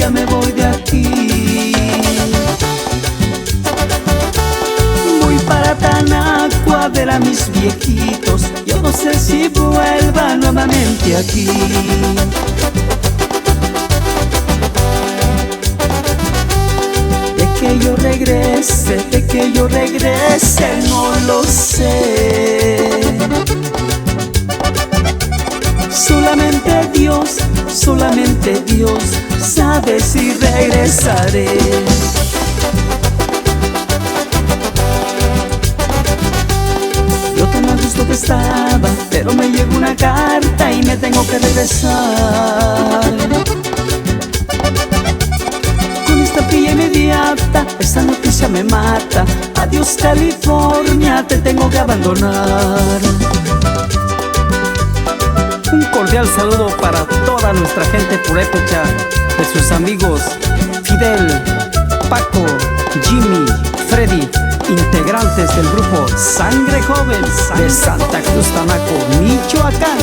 ya me voy de aquí. Voy para Tanacua a ver a mis viejitos. Yo no sé si vuelva nuevamente aquí. De que yo regrese, no lo sé. Solamente Dios sabe si regresaré. Yo tan a gusto que estaba, pero me llegó una carta y me tengo que regresar. Con esta pilla inmediata, esta noticia me mata. Adiós California, te tengo que abandonar. Un cordial saludo para toda nuestra gente purépecha, de sus amigos Fidel, Paco, Jimmy, Freddy, integrantes del grupo Sangre Joven de Santa Cruz, Tanaco, Michoacán.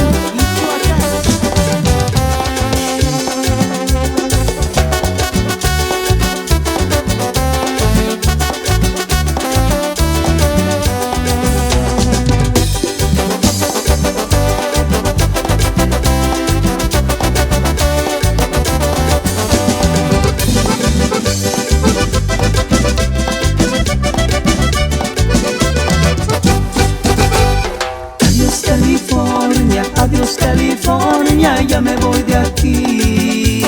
Adiós California, ya me voy de aquí.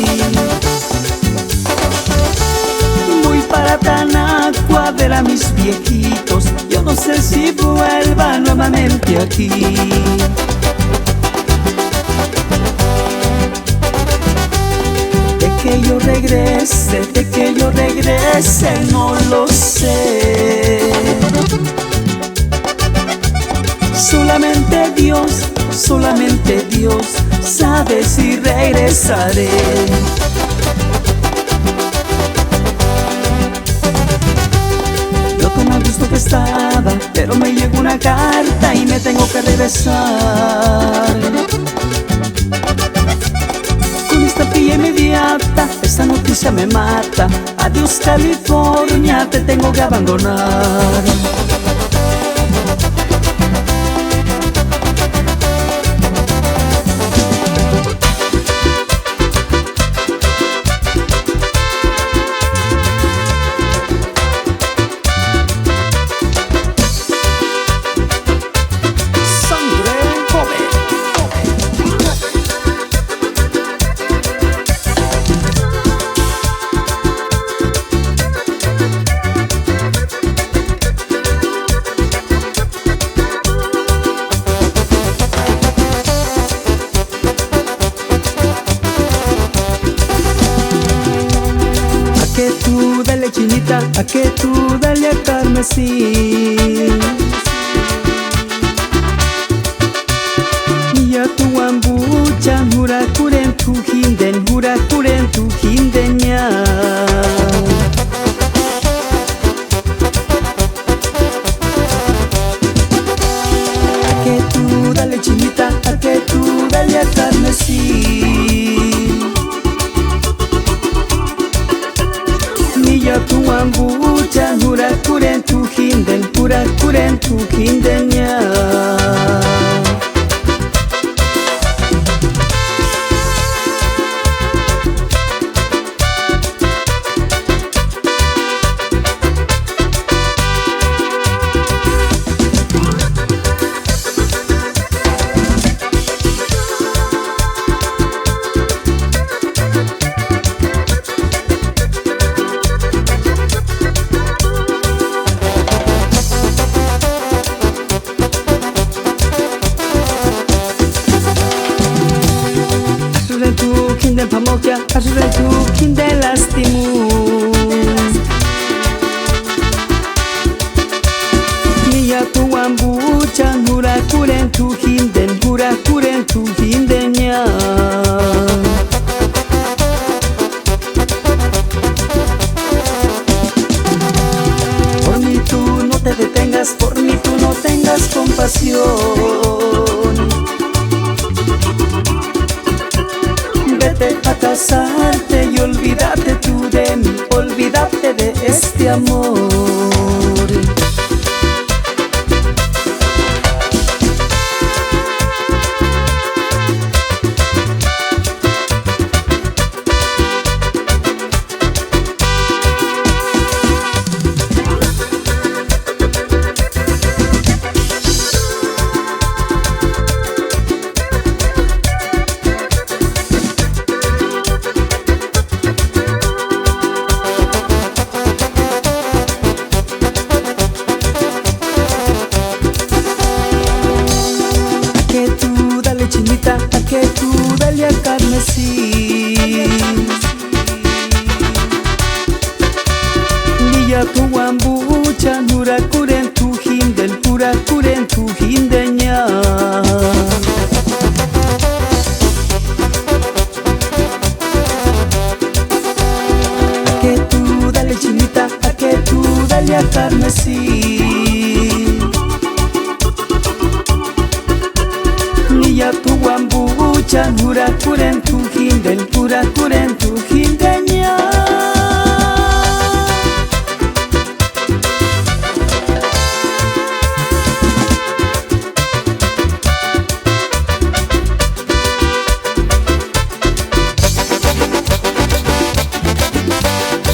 Voy para Tanacua a ver a mis viejitos. Yo no sé si vuelva nuevamente aquí. De que yo regrese, no lo sé. Solamente Dios sabe si regresaré. Yo tan a gusto que estaba, pero me llegó una carta y me tengo que regresar. Con esta pilla inmediata, esta noticia me mata. Adiós California, te tengo que abandonar. Chinita, a que tú dale a carmesí. Y a tu ambucha, juracuren tu jinden, juracuren tu jindeña. A que tú dale chinita, a que tú dale a carmesí. Ya tu ambucha, juracuren tu jinden, juracuren tu jindeña. Kinden pamokya, asure tu kinden lastimu. Niya tu ambucha, juracuren tu jinden, juracuren tu jindeña. Por mí tú no te detengas, por mí tú no tengas compasión. Vete a casarte y olvídate fuerte de este amor. Chinita, a que tú dale a carmesí. Niya tu guambucha, nura curen tu hindel, pura curen tu hindeña. A que tú dale chinita, a que tú dale a carmesí. Niya tu guambucha, nura curen tu hindel, pura curen tu hindeña.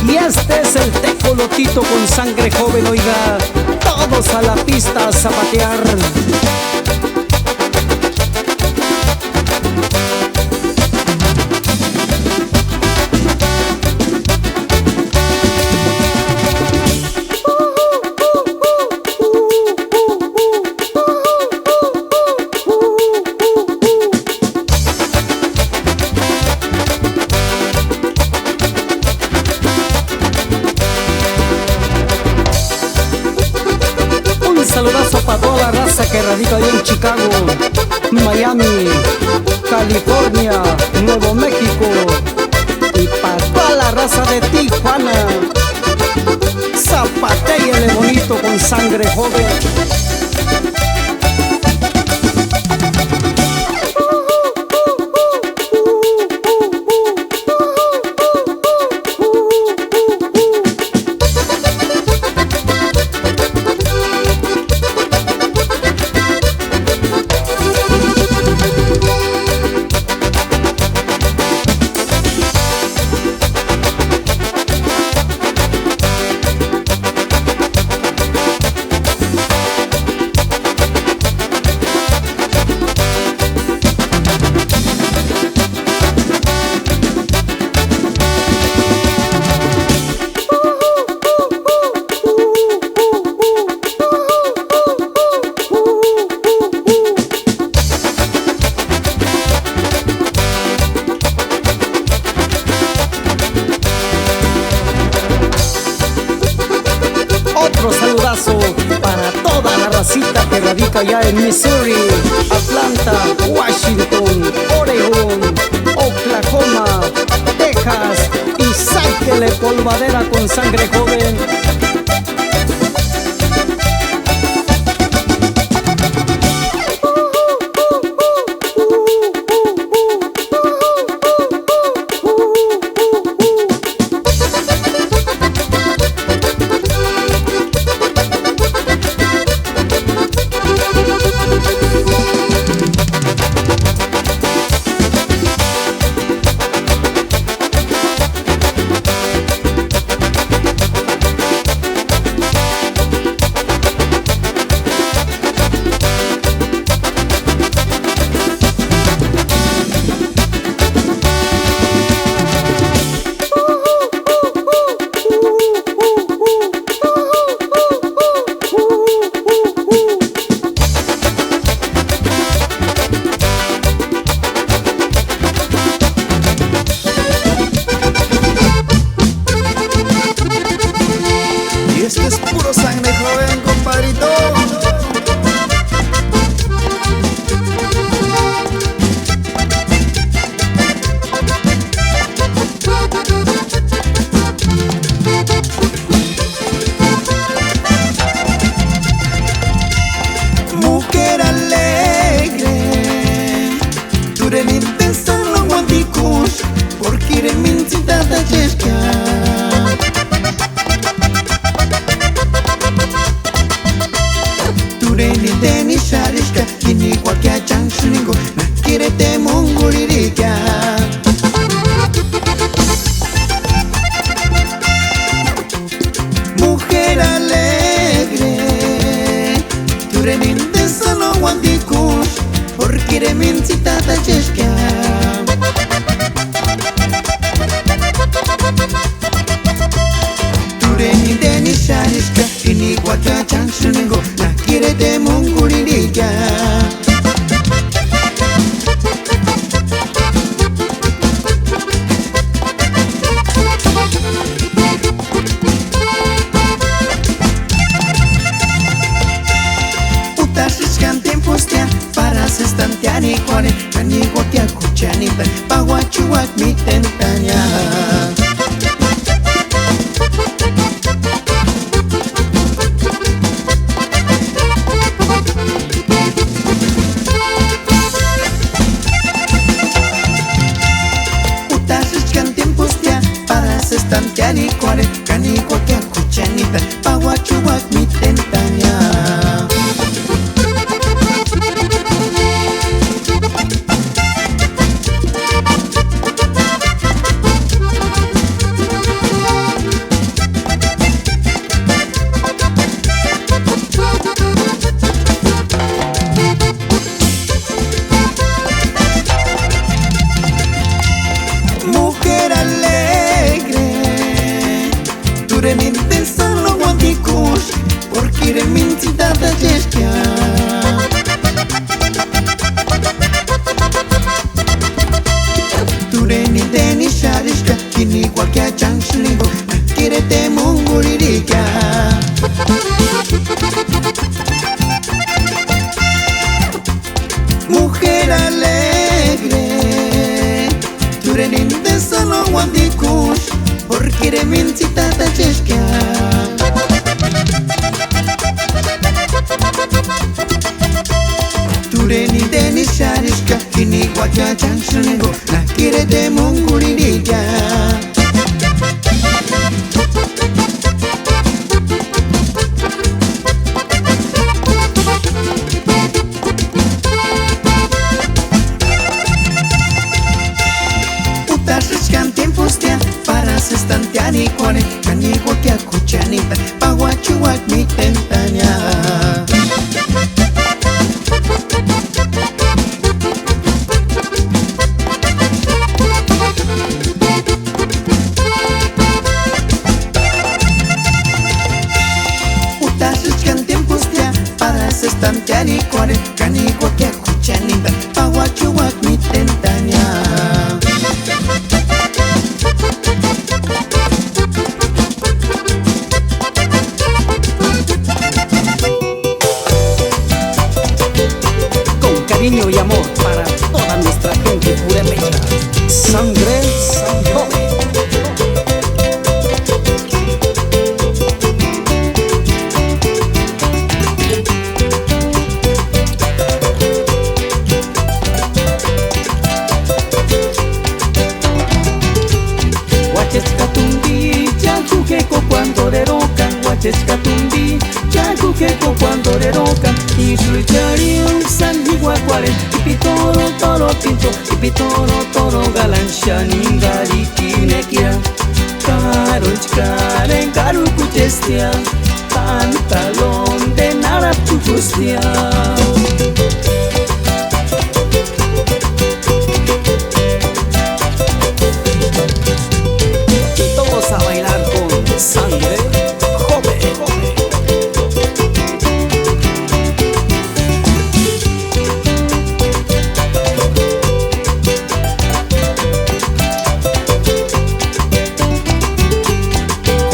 Y este es el tecolotito con sangre joven, oiga, todos a la pista a zapatear. Un saludazo para toda la raza que radica ahí en Chicago, Miami, California, Nuevo México, y para toda la raza de Tijuana. Zapatéale bonito con sangre joven. Otro saludazo para toda la racita que radica allá en Missouri, Atlanta, Washington, Oregon, Oklahoma, Texas, y sáquele polvadera con sangre joven. Esto es puro sangre joven, compadrito. Mujer alegre, tú eres pensando guanticos, porque eres mi cinta de chesca. teni sharishka Kini wakya changshuningo Nakirete munguririka Mujer alegre Tu reninde solo wandikush Porque remencita da jeshka Ni sharishka Kini waka changshuningo Nakirete munguririka Utashishkan tiempos tia Para sestantear y cuare Kani wakia kuchani Paguachuak mi tentanya Tantiani cuare, cani cuaquea cuchanita, paguachuac mi tentania. Mujer alegre Tureninte solo wantikush Porque remencita da jeshka Tureninte ni sharishka Kini wakia changshuningo Nakirete munguririka Mujer alegre Tureninte solo wantikush Porque remencita da jeshka Tureninte ni sharishka Kini wakia changshuningo Nakirete munguririka Utashishkan tiempos tia Para sestantear y cuare Cani wakia kuchanita Paguachuac mi tentanya Utashishkan tiempos tia Para sestantear y cuare Cani wakia kuchanita Paguachuac mi tentanya Cariño y amor para toda nuestra gente purépecha. Sangre, joven. Huachescatumbi, chacuqueco cuando le rocan. Huachescatumbi, chacuqueco cuando le rocan. Y su charín, san iguacuaren. Ipitoro, toro pinto. Ipitoro, toro galán. Shaningari, kinekia. Karonchkaren, karukuchestia. Pantalón de narachukustia. A bailar con sangre joven.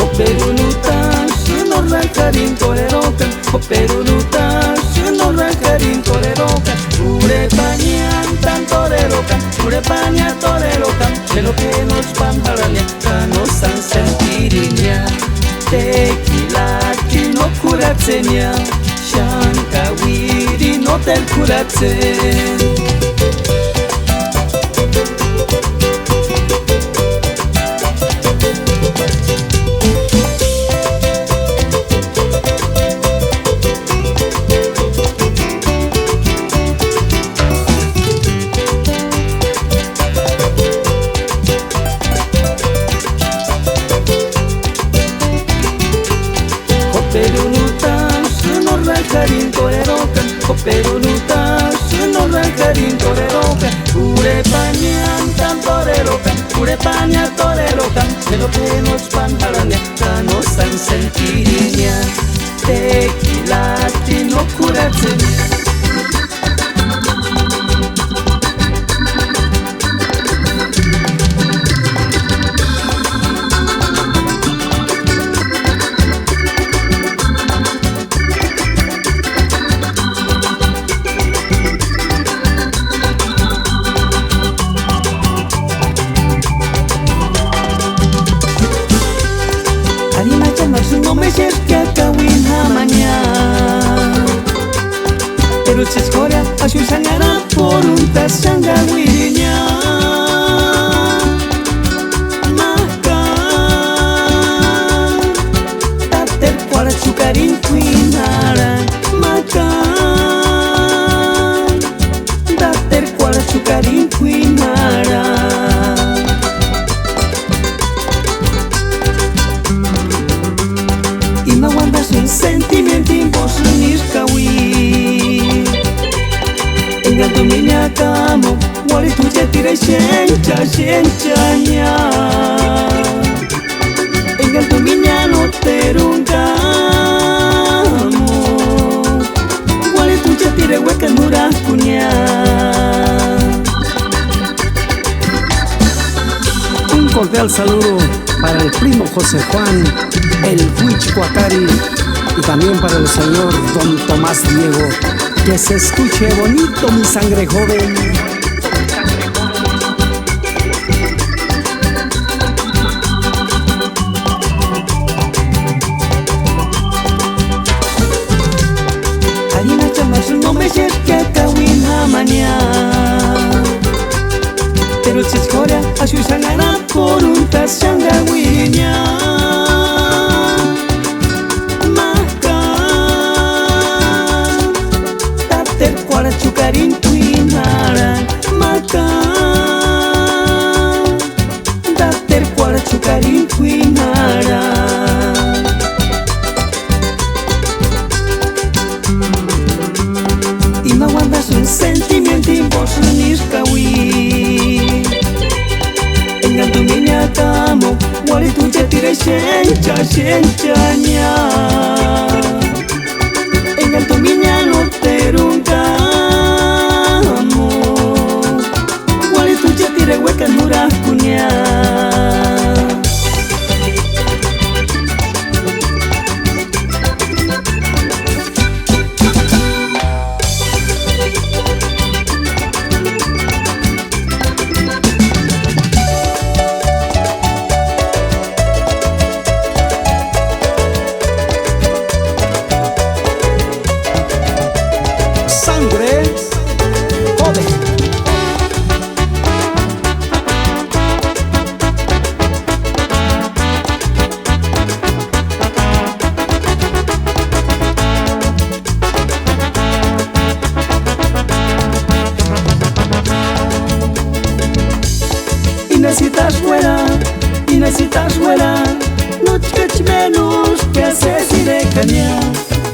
Operunuta, suno rancarin tolerocan. Operunuta, suno rancarin tolerocan. Urepañan tan tolerocan. Urepaña tolerocan. De lo que nos pantalania, nos han sentiriña. Tequila, no curatsenia. Shankawiri, no te curatsen. No me cerque a kawin hamanya pero se escoria a su sangara por un tasanga wirinya maka tater para chukarin kuinara maka tater para chukarin kuinara un sentimiento imposible kawi engal dominia kamo wali tuja tira shencha nya engal dominia no terungamo wali tuja tira hueca nura kunya. Un cordial saludo para el primo José Juan, el Huichcoacari, y también para el señor Don Tomás Diego. Que se escuche bonito mi sangre joven. Harina chamas no me cerque a kawin hamanya pero se escoria a su sangara por un tasanga wirinya para chukarin kuinara maka dater para chukarin kuinara y no guardas un sentimiento imposible kawi engal dominia kamo wali tuja tira shencha nya engal dominia no terungamo wali tuja tira hueca nura kunya. Y necesitas fuera, no te menos que haces y de caña.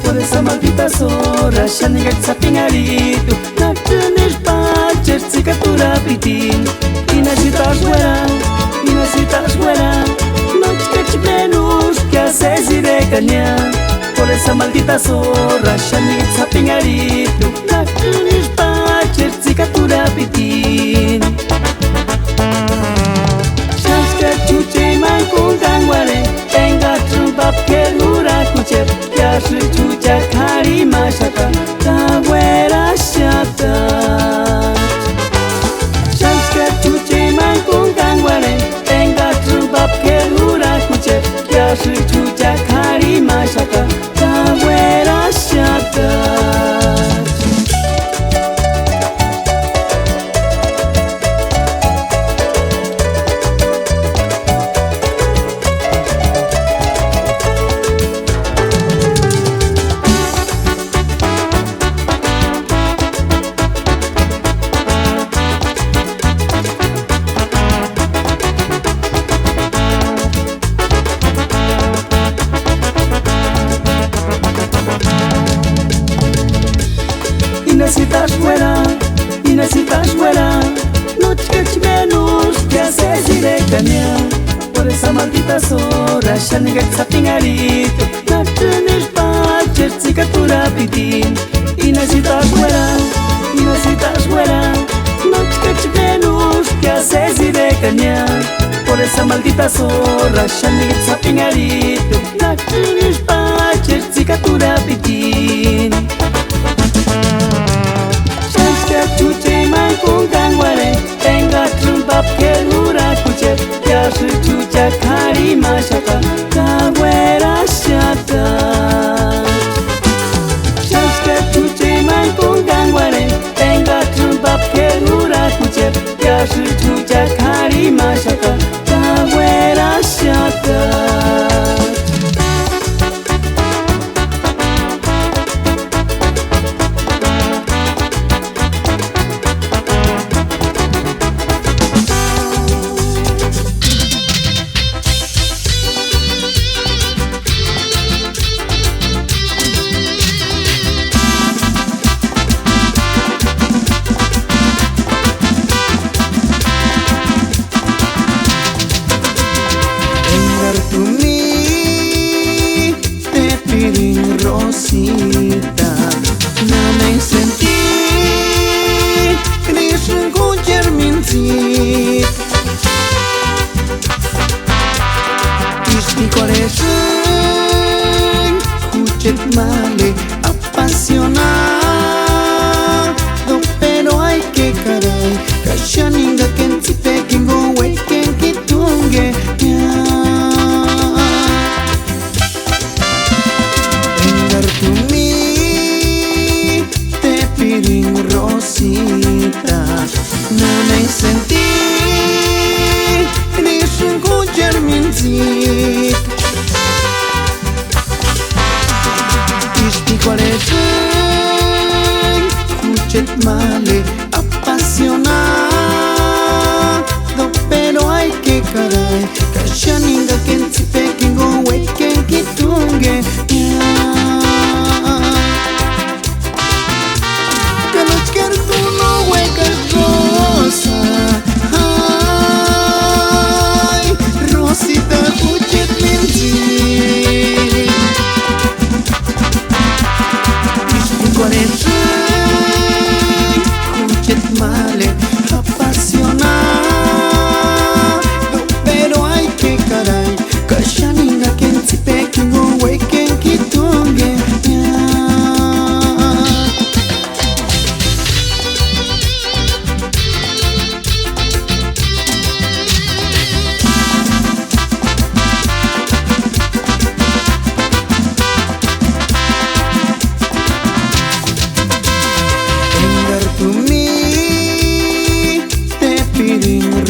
Por esa maldita zorra, ya ni que zapingarito, no tienes paches, cicatura pitín. Y necesitas fuera, no te menos que haces y de caña. Por esa maldita zorra, ya ni que zapingarito, no tienes paches, cicatura pitín. Chuche man kung tangware tenga trumbap ke lura kuchep ya shi chucha kari mashata tawera shata shanska chuche man kung tangware tenga trumbap ke lura kuchep ya shi chucha kari mashata tawera shata. Y necesitas fuera, no te menos que haces y de caña. Por esa maldita zorra, ya ni que zapingarito, no tienes paches, cicatura pitín. Y caña. Por esa maldita zorra, Shanigit sapingarito, Nakunish pacher, cicatura pitin. Shashka chuche man con gangware, tenga trumbap que lura kuche, yashi chucha kari mashaka, kawera shata. Shashka chuche man con gangware, tenga trumbap que lura kuche, yashi chucha kari mashaka, kawera shata. Rosita, no me sentí Krishna Gujar minti Ishti corazón Kuchet male apasionado pero hay que caray Kashaninga kenzi pekingo weken kitunge Rosita, no me sentí Krishna Gujar minti Ishti corazón Kuchet male apasionado pero hay que caray Kashaninga kenzi pekingo weken kitunge Rosita, Kuchet minti Ishti corazón Kuchet male apasionado pero hay que caray Kashaninga kenzi pekingo weken kitunge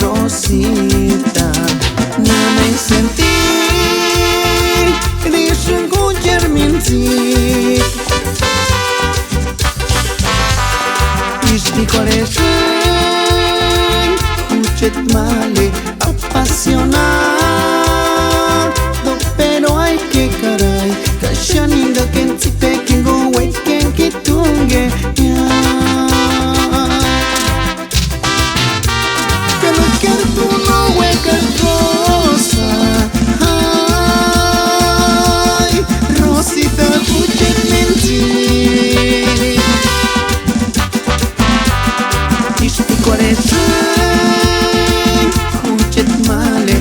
Rosita, no me sentí Krishna Gujar minti Ishti corazón Kuchet male apasionado pero hay que caray Kashaninga kenzi pekingo weken kitunge tú no huecas rosa, ay, Rosita, Kuchet minti Ishti corazón Kuchet male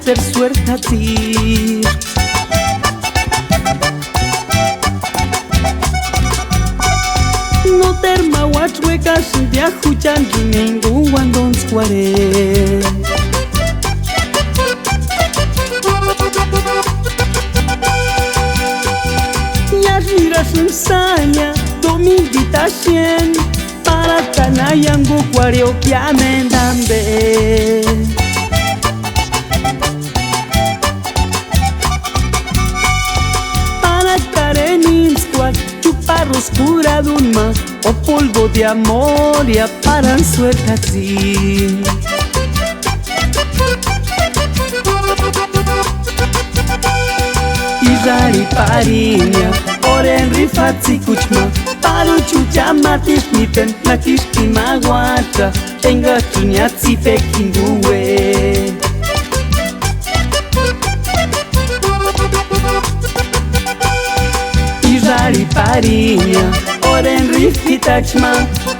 ser suerte a ti. No terma huachuecas de ajuchan ningún guandón square. Saña, dominguita cien, para Tanayangu cuario que amendambe. Para Karenin squad, chuparros cura dunma, o polvo de amor y aparan suerte así. Izari parinia, oren rifatsi kuchma, paru chucha matis miten, na kishki maguacha, tenga chunyatsi pekingue. Izari parinia, oren rifitachma,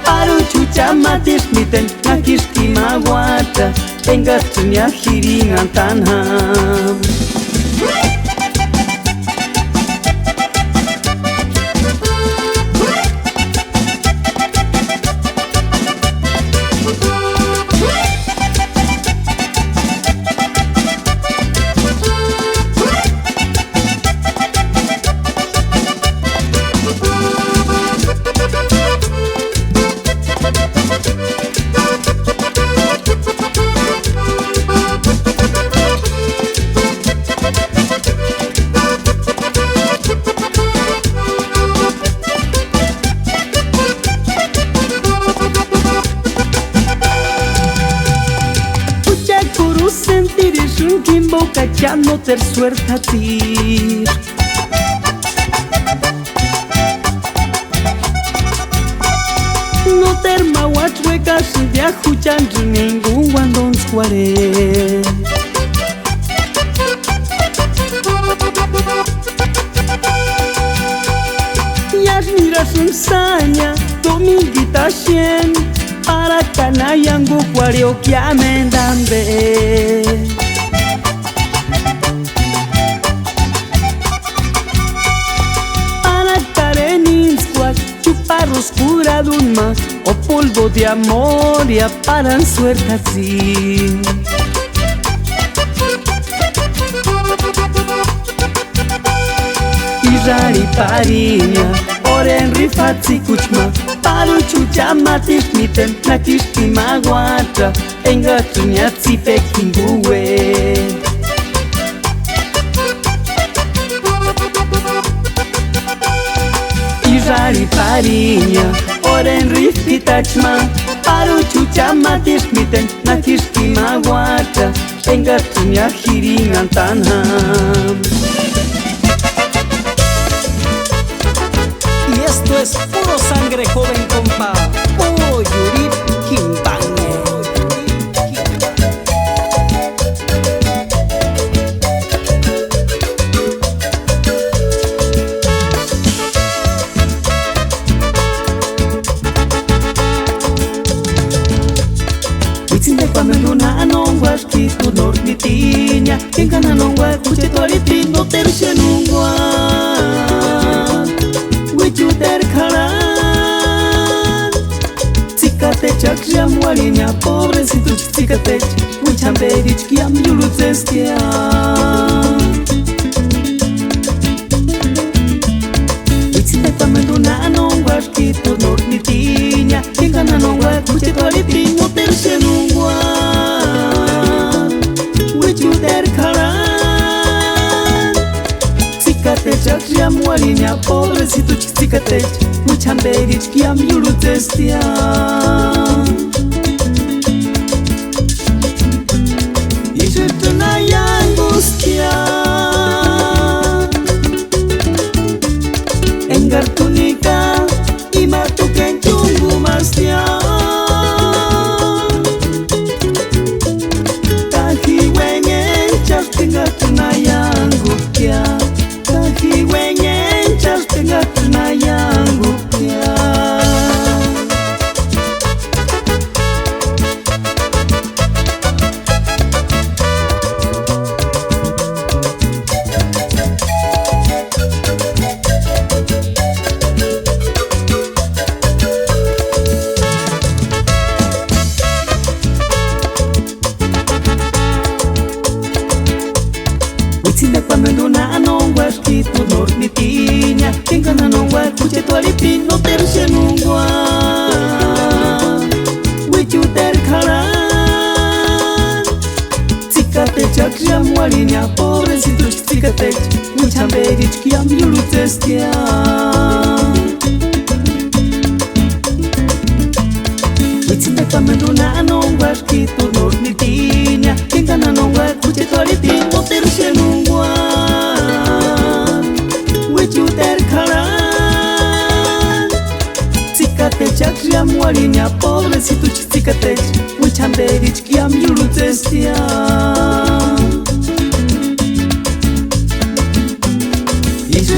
paru chucha matis miten, na kishki maguacha, tenga chunyahiringan tanham. Ya no ter suerte a ti. No ter mahuachuecas de ajuchan ningún guandón square. Yas miras un saña, dominguita cien, para Tanayangu cuario que amendambe. Oscura dunma, o polvo de amor y aparan suerte así. Izari parinia, oren rifatsi kuchma, paru chucha matis miten, na kishki maguacha, enga chunyatsi pekingue. Izari parinia, oren rifitachma, paru chucha matis miten, na kishki maguacha, enga chunyahiringan tanham. Y esto es puro sangre joven, compa. Puro Yurip Kimbangue. Kwamenduna nongwa shkitu norditinya, Kenkana nongwa kuche tualiti no terche nongwa. Wichu terkaran, Tsikatechak jamwalinya, pobrecito tsikatech, Wichamberich kiam yulutzestia. Kwamenduna nongwa shkitu norditinya, Kenkana nongwa kuche tualiti no terche nongwa. Tsikatech jamwalinya, pobrecito tsikatech, Wichamberich kiam yulutzestia. Ishetuna angustia, engartunika, imatuken chungu mastia. Isinda kwamendo na anongwa shkitu norni tinya Kinga na nongwa kuche tualipi no terushe nungwa Wichu ter karan Tsikate chakja mwalinya pobre si tuch tsikate Wichambe dichkiam yulu testia Isinda kwamendo na anongwa shkitu norni tinya Kinga na nongwa kuche tualipi no terushe nungwa Wichu ter karan Tsikate chakja mwalinya pobre si tuch tsikate Wichambe dichkiam yulu testia Isu